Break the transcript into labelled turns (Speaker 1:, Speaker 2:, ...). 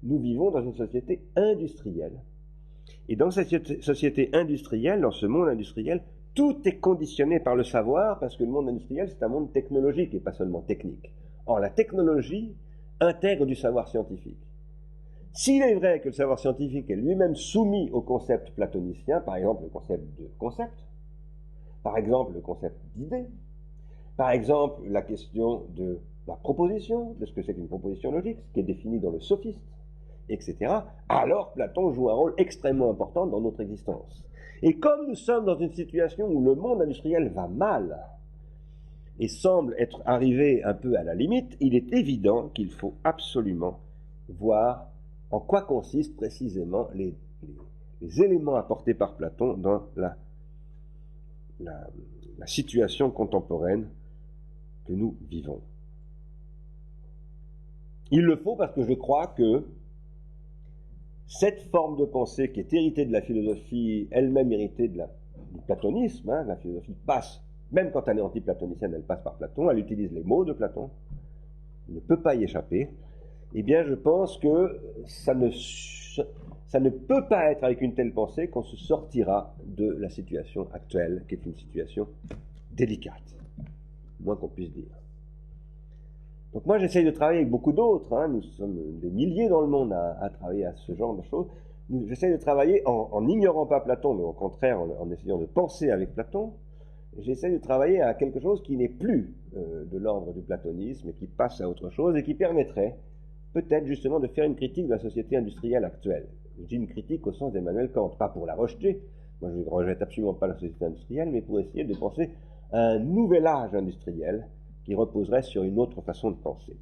Speaker 1: nous vivons dans une société industrielle. Et dans cette société industrielle, dans ce monde industriel, tout est conditionné par le savoir, parce que le monde industriel, c'est un monde technologique et pas seulement technique. Or, la technologie intègre du savoir scientifique. S'il est vrai que le savoir scientifique est lui-même soumis au concept platonicien, par exemple le concept de concept, par exemple le concept d'idée, par exemple la question de la proposition, de ce que c'est qu'une proposition logique, ce qui est défini dans le sophiste, etc., alors Platon joue un rôle extrêmement important dans notre existence. Et comme nous sommes dans une situation où le monde industriel va mal et semble être arrivé un peu à la limite, il est évident qu'il faut absolument voir en quoi consistent précisément les éléments apportés par Platon dans la situation contemporaine que nous vivons. Il le faut parce que je crois que cette forme de pensée qui est héritée de la philosophie, elle-même héritée du platonisme, la philosophie passe, même quand elle est anti-platonicienne, elle passe par Platon, elle utilise les mots de Platon, elle ne peut pas y échapper. Eh bien, je pense que ça ne peut pas être avec une telle pensée qu'on se sortira de la situation actuelle, qui est une situation délicate, moins qu'on puisse dire. Donc moi, j'essaye de travailler avec beaucoup d'autres, nous sommes des milliers dans le monde à travailler à ce genre de choses. J'essaye de travailler en n'ignorant pas Platon, mais au contraire en essayant de penser avec Platon. J'essaie de travailler à quelque chose qui n'est plus de l'ordre du platonisme et qui passe à autre chose et qui permettrait peut-être justement de faire une critique de la société industrielle actuelle. Je dis une critique au sens d'Emmanuel Kant, pas pour la rejeter, moi je ne rejette absolument pas la société industrielle, mais pour essayer de penser à un nouvel âge industriel qui reposerait sur une autre façon de penser.